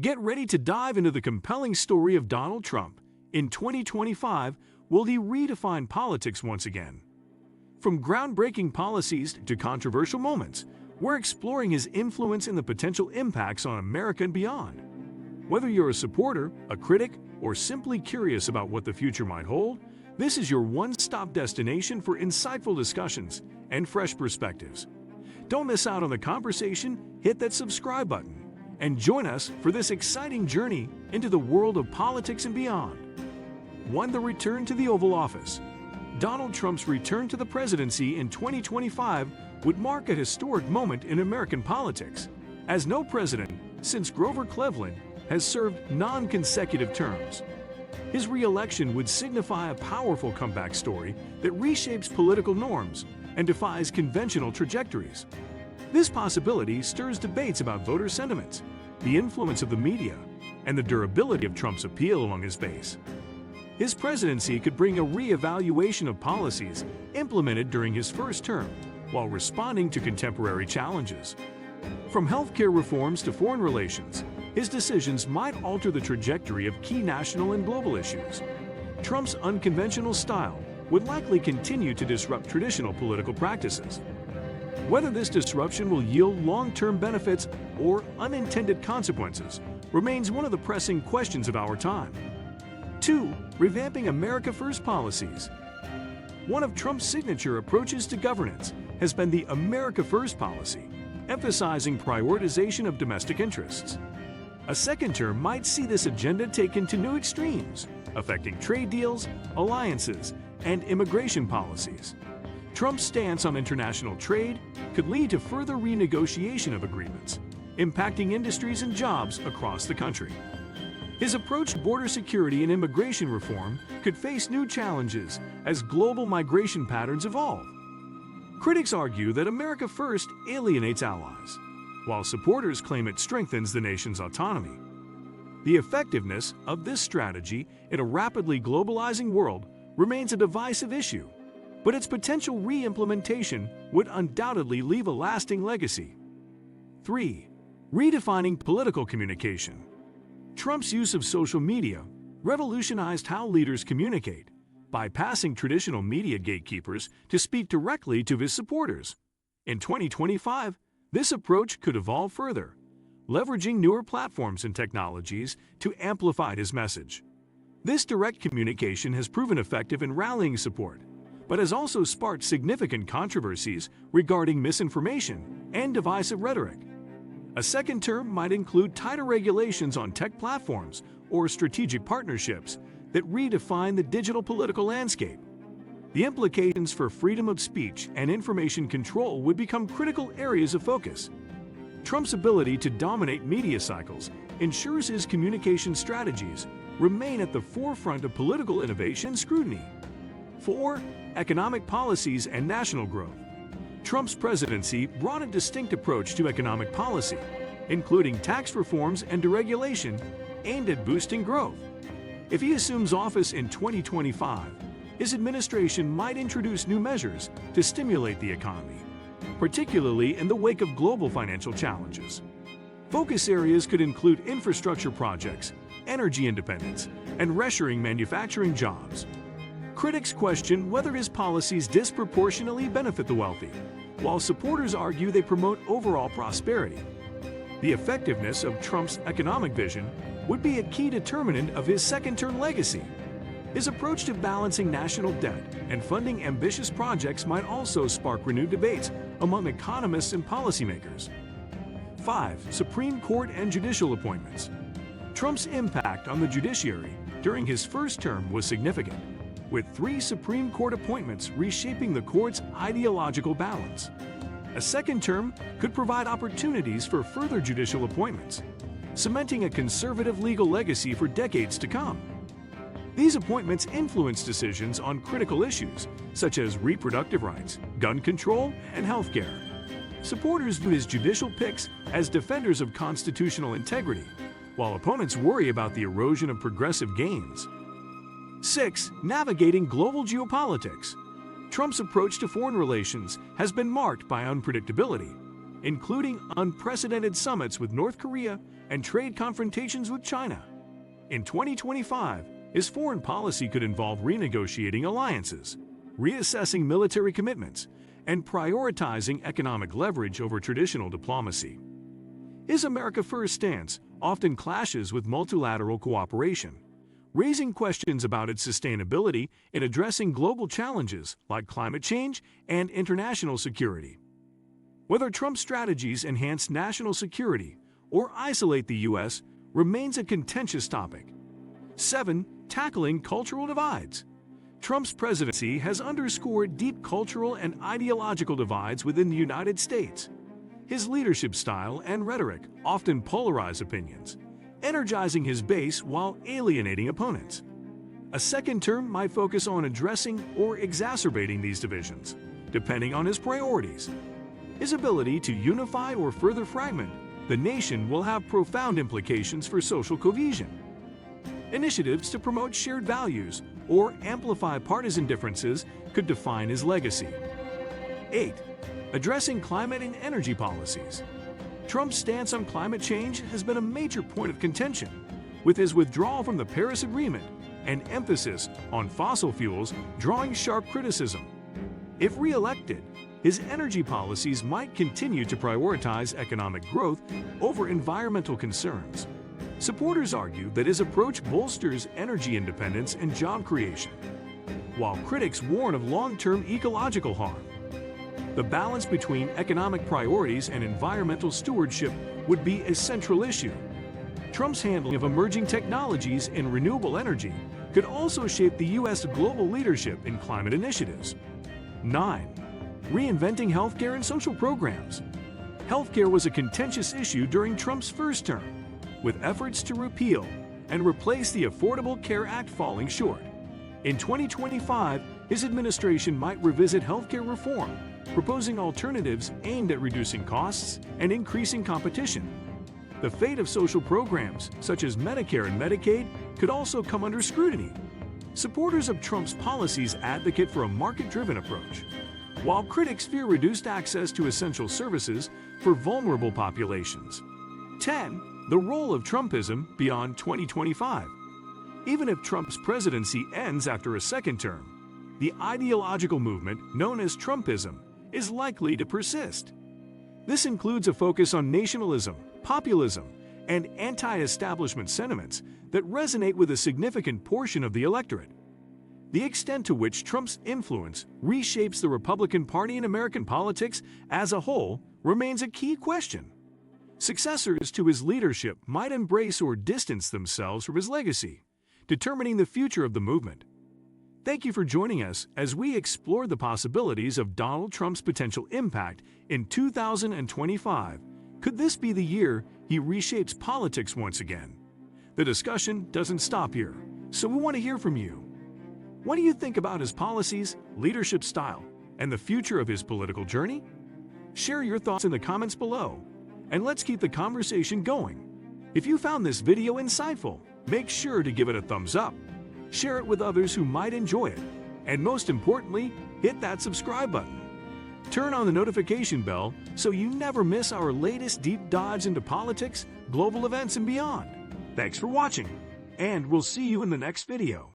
Get ready to dive into the compelling story of Donald Trump. In 2025, will he redefine politics once again? From groundbreaking policies to controversial moments, we're exploring his influence and the potential impacts on America and beyond. Whether you're a supporter, a critic, or simply curious about what the future might hold, this is your one-stop destination for insightful discussions and fresh perspectives. Don't miss out on the conversation, hit that subscribe button, and join us for this exciting journey into the world of politics and beyond. 1. The return to the Oval Office. Donald Trump's return to the presidency in 2025 would mark a historic moment in American politics, as no president since Grover Cleveland has served non-consecutive terms. His re-election would signify a powerful comeback story that reshapes political norms and defies conventional trajectories. This possibility stirs debates about voter sentiments, the influence of the media, and the durability of Trump's appeal among his base. His presidency could bring a re-evaluation of policies implemented during his first term, while responding to contemporary challenges. From healthcare reforms to foreign relations, his decisions might alter the trajectory of key national and global issues. Trump's unconventional style would likely continue to disrupt traditional political practices. Whether this disruption will yield long-term benefits or unintended consequences remains one of the pressing questions of our time. 2. Revamping America First policies. One of Trump's signature approaches to governance has been the America First policy, emphasizing prioritization of domestic interests. A second term might see this agenda taken to new extremes, affecting trade deals, alliances, and immigration policies. Trump's stance on international trade could lead to further renegotiation of agreements, impacting industries and jobs across the country. His approach to border security and immigration reform could face new challenges as global migration patterns evolve. Critics argue that America First alienates allies, while supporters claim it strengthens the nation's autonomy. The effectiveness of this strategy in a rapidly globalizing world remains a divisive issue, but its potential re-implementation would undoubtedly leave a lasting legacy. 3. Redefining political communication. Trump's use of social media revolutionized how leaders communicate, bypassing traditional media gatekeepers to speak directly to his supporters. In 2025, this approach could evolve further, leveraging newer platforms and technologies to amplify his message. This direct communication has proven effective in rallying support, but has also sparked significant controversies regarding misinformation and divisive rhetoric. A second term might include tighter regulations on tech platforms or strategic partnerships that redefine the digital political landscape. The implications for freedom of speech and information control would become critical areas of focus. Trump's ability to dominate media cycles ensures his communication strategies remain at the forefront of political innovation and scrutiny. 4. Economic policies and national growth. Trump's presidency brought a distinct approach to economic policy, including tax reforms and deregulation aimed at boosting growth. If he assumes office in 2025, his administration might introduce new measures to stimulate the economy, particularly in the wake of global financial challenges. Focus areas could include infrastructure projects, energy independence, and reshoring manufacturing jobs. Critics question whether his policies disproportionately benefit the wealthy, while supporters argue they promote overall prosperity. The effectiveness of Trump's economic vision would be a key determinant of his second-term legacy. His approach to balancing national debt and funding ambitious projects might also spark renewed debates among economists and policymakers. 5. Supreme Court and judicial appointments. Trump's impact on the judiciary during his first term was significant, with 3 Supreme Court appointments reshaping the court's ideological balance. A second term could provide opportunities for further judicial appointments, cementing a conservative legal legacy for decades to come. These appointments influence decisions on critical issues such as reproductive rights, gun control, and healthcare. Supporters view his judicial picks as defenders of constitutional integrity, while opponents worry about the erosion of progressive gains. 6. Navigating global geopolitics. Trump's approach to foreign relations has been marked by unpredictability, including unprecedented summits with North Korea, and trade confrontations with China. In 2025, his foreign policy could involve renegotiating alliances, reassessing military commitments, and prioritizing economic leverage over traditional diplomacy. His America First stance often clashes with multilateral cooperation, raising questions about its sustainability in addressing global challenges like climate change and international security. Whether Trump's strategies enhance national security or isolate the U.S. remains a contentious topic. 7. Tackling cultural divides. Trump's presidency has underscored deep cultural and ideological divides within the United States. His leadership style and rhetoric often polarize opinions, energizing his base while alienating opponents. A second term might focus on addressing or exacerbating these divisions, depending on his priorities. His ability to unify or further fragment the nation will have profound implications for social cohesion. Initiatives to promote shared values or amplify partisan differences could define his legacy. 8. Addressing climate and energy policies. Trump's stance on climate change has been a major point of contention, with his withdrawal from the Paris Agreement and emphasis on fossil fuels drawing sharp criticism. If re-elected, his energy policies might continue to prioritize economic growth over environmental concerns. Supporters argue that his approach bolsters energy independence and job creation, while critics warn of long-term ecological harm. The balance between economic priorities and environmental stewardship would be a central issue. Trump's handling of emerging technologies in renewable energy could also shape the U.S. global leadership in climate initiatives. 9. Reinventing healthcare and social programs. Healthcare was a contentious issue during Trump's first term, with efforts to repeal and replace the Affordable Care Act falling short. In 2025, his administration might revisit healthcare reform, proposing alternatives aimed at reducing costs and increasing competition. The fate of social programs, such as Medicare and Medicaid, could also come under scrutiny. Supporters of Trump's policies advocate for a market-driven approach, while critics fear reduced access to essential services for vulnerable populations. 10. The role of Trumpism beyond 2025. Even if Trump's presidency ends after a second term, the ideological movement known as Trumpism is likely to persist. This includes a focus on nationalism, populism, and anti-establishment sentiments that resonate with a significant portion of the electorate. The extent to which Trump's influence reshapes the Republican Party in American politics as a whole remains a key question. Successors to his leadership might embrace or distance themselves from his legacy, determining the future of the movement. Thank you for joining us as we explore the possibilities of Donald Trump's potential impact in 2025. Could this be the year he reshapes politics once again? The discussion doesn't stop here, so we want to hear from you. What do you think about his policies, leadership style, and the future of his political journey? Share your thoughts in the comments below, and let's keep the conversation going. If you found this video insightful, make sure to give it a thumbs up, share it with others who might enjoy it, and most importantly, hit that subscribe button. Turn on the notification bell so you never miss our latest deep dives into politics, global events, and beyond. Thanks for watching, and we'll see you in the next video.